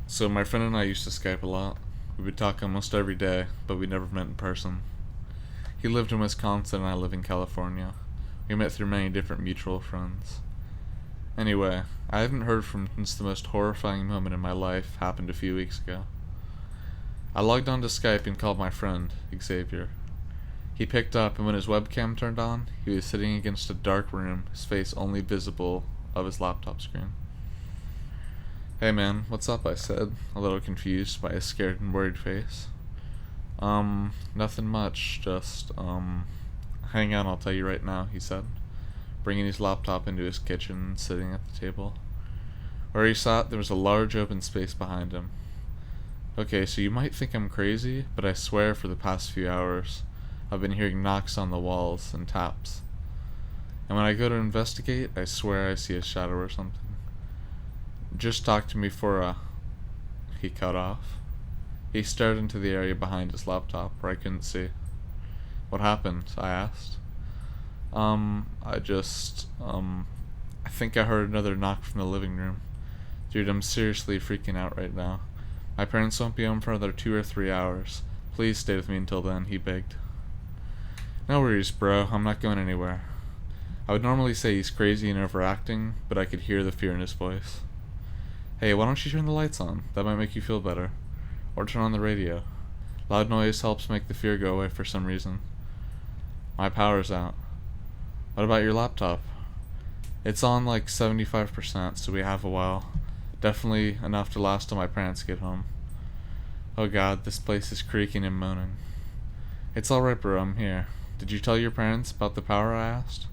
So my friend and I used to Skype a lot. We would talk almost every day, but we never met in person. He lived in Wisconsin and I live in California. We met through many different mutual friends. Anyway, I haven't heard from him since the most horrifying moment in my life happened a few weeks ago. I logged onto Skype and called my friend, Xavier. He picked up, and when his webcam turned on, he was sitting against a dark room, his face only visible of his laptop screen. "Hey man, what's up?" I said, a little confused by his scared and worried face. Nothing much, just, hang on, I'll tell you right now," he said, bringing his laptop into his kitchen and sitting at the table. Where he sat, there was a large open space behind him. "Okay, so you might think I'm crazy, but I swear for the past few hours, I've been hearing knocks on the walls and taps. And when I go to investigate, I swear I see a shadow or something. Just talk to me for a..." He cut off. He stared into the area behind his laptop where I couldn't see. "What happened?" I asked. I think I heard another knock from the living room. Dude, I'm seriously freaking out right now. My parents won't be home for another 2 or 3 hours. Please stay with me until then," he begged. "No worries, bro. I'm not going anywhere." I would normally say he's crazy and overacting, but I could hear the fear in his voice. "Hey, why don't you turn the lights on? That might make you feel better. Or turn on the radio. Loud noise helps make the fear go away for some reason." "My power's out." "What about your laptop?" "It's on like 75%, so we have a while. Definitely enough to last till my parents get home." Oh god, this place is creaking and moaning. "It's alright, bro, I'm here. Did you tell your parents about the power?" I asked.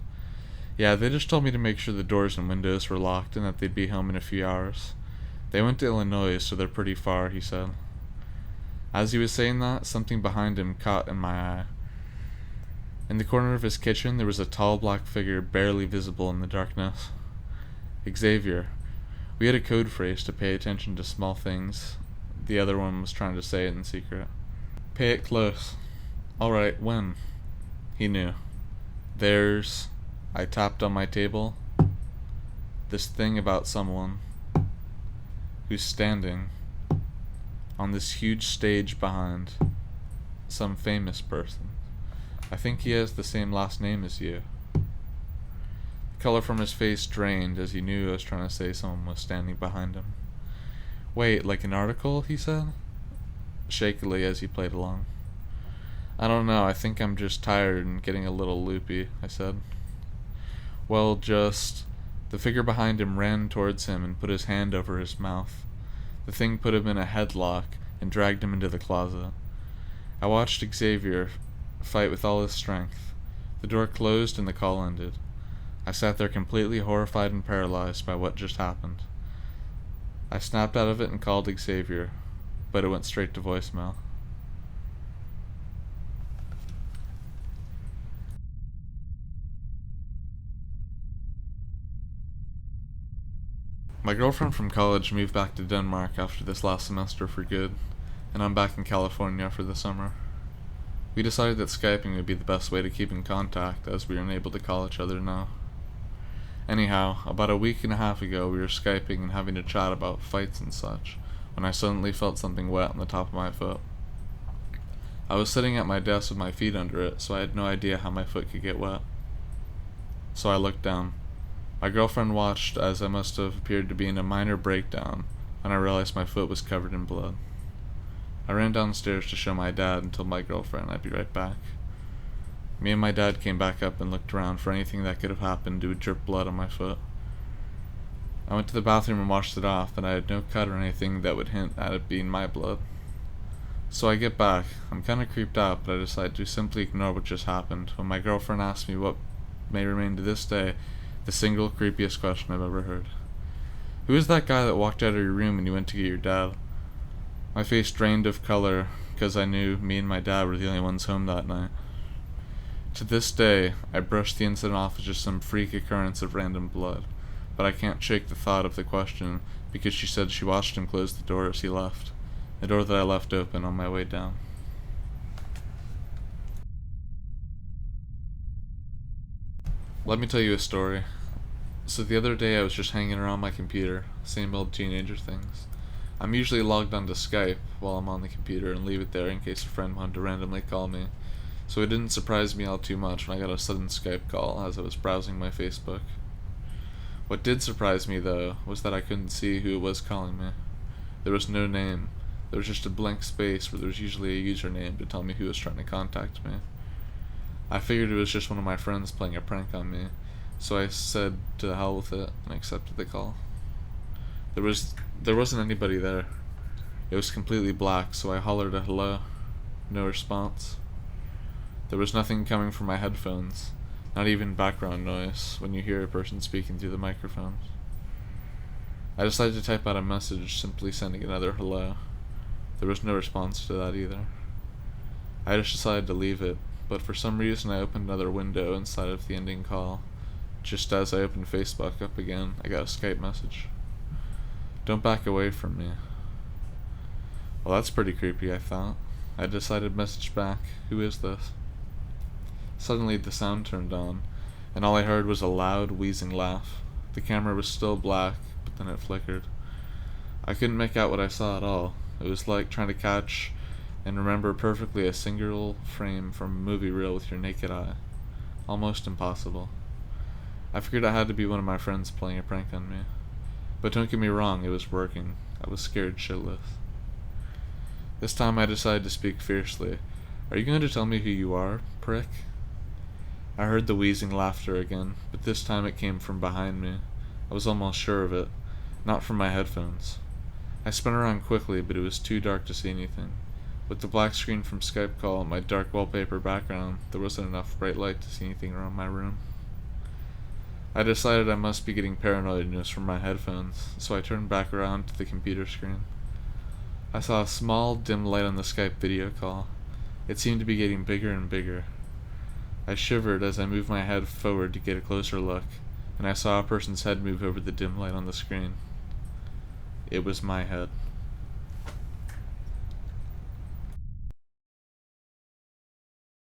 "Yeah, they just told me to make sure the doors and windows were locked and that they'd be home in a few hours. They went to Illinois, so they're pretty far," he said. As he was saying that, something behind him caught in my eye. In the corner of his kitchen, there was a tall black figure barely visible in the darkness. "Xavier." We had a code phrase to pay attention to small things. The other one was trying to say it in secret. "Pay it close." "Alright, when?" He knew. "There's..." I tapped on my table. "This thing about someone who's standing on this huge stage behind some famous person. I think he has the same last name as you." The color from his face drained as he knew I was trying to say someone was standing behind him. "Wait, like an article?" he said, shakily as he played along. "I don't know, I think I'm just tired and getting a little loopy," I said. "Well, just..." The figure behind him ran towards him and put his hand over his mouth. The thing put him in a headlock and dragged him into the closet. I watched Xavier fight with all his strength. The door closed and the call ended. I sat there completely horrified and paralyzed by what just happened. I snapped out of it and called Xavier, but it went straight to voicemail. My girlfriend from college moved back to Denmark after this last semester for good, and I'm back in California for the summer. We decided that Skyping would be the best way to keep in contact, as we are unable to call each other now. Anyhow, about a week and a half ago we were Skyping and having a chat about fights and such, when I suddenly felt something wet on the top of my foot. I was sitting at my desk with my feet under it, so I had no idea how my foot could get wet. So I looked down. My girlfriend watched as I must have appeared to be in a minor breakdown, and I realized my foot was covered in blood. I ran downstairs to show my dad and told my girlfriend I'd be right back. Me and my dad came back up and looked around for anything that could have happened to drip blood on my foot. I went to the bathroom and washed it off, and I had no cut or anything that would hint at it being my blood. So I get back. I'm kinda creeped out, but I decide to simply ignore what just happened when my girlfriend asked me what may remain to this day the single creepiest question I've ever heard. "Who is that guy that walked out of your room when you went to get your dad?" My face drained of color, because I knew me and my dad were the only ones home that night. To this day, I brush the incident off as just some freak occurrence of random blood, but I can't shake the thought of the question because she said she watched him close the door as he left, the door that I left open on my way down. Let me tell you a story. So the other day I was just hanging around my computer, same old teenager things. I'm usually logged onto Skype while I'm on the computer and leave it there in case a friend wanted to randomly call me, so it didn't surprise me all too much when I got a sudden Skype call as I was browsing my Facebook. What did surprise me, though, was that I couldn't see who it was calling me. There was no name. There was just a blank space where there was usually a username to tell me who was trying to contact me. I figured it was just one of my friends playing a prank on me, so I said to the hell with it and accepted the call. There wasn't anybody there. It was completely black, so I hollered a hello. No response. There was nothing coming from my headphones, not even background noise when you hear a person speaking through the microphones. I decided to type out a message, simply sending another hello. There was no response to that either. I just decided to leave it, but for some reason I opened another window inside of the ending call. Just as I opened Facebook up again, I got a Skype message. Don't back away from me. Well, that's pretty creepy, I thought. I decided to message back, who is this? Suddenly the sound turned on, and all I heard was a loud, wheezing laugh. The camera was still black, but then it flickered. I couldn't make out what I saw at all. It was like trying to catch and remember perfectly a single frame from a movie reel with your naked eye. Almost impossible. I figured it had to be one of my friends playing a prank on me. But don't get me wrong, it was working. I was scared shitless. This time I decided to speak fiercely. Are you going to tell me who you are, prick? I heard the wheezing laughter again, but this time it came from behind me. I was almost sure of it, not from my headphones. I spun around quickly, but it was too dark to see anything. With the black screen from Skype call and my dark wallpaper background, there wasn't enough bright light to see anything around my room. I decided I must be getting paranoid and it was from my headphones, so I turned back around to the computer screen. I saw a small, dim light on the Skype video call. It seemed to be getting bigger and bigger. I shivered as I moved my head forward to get a closer look, and I saw a person's head move over the dim light on the screen. It was my head.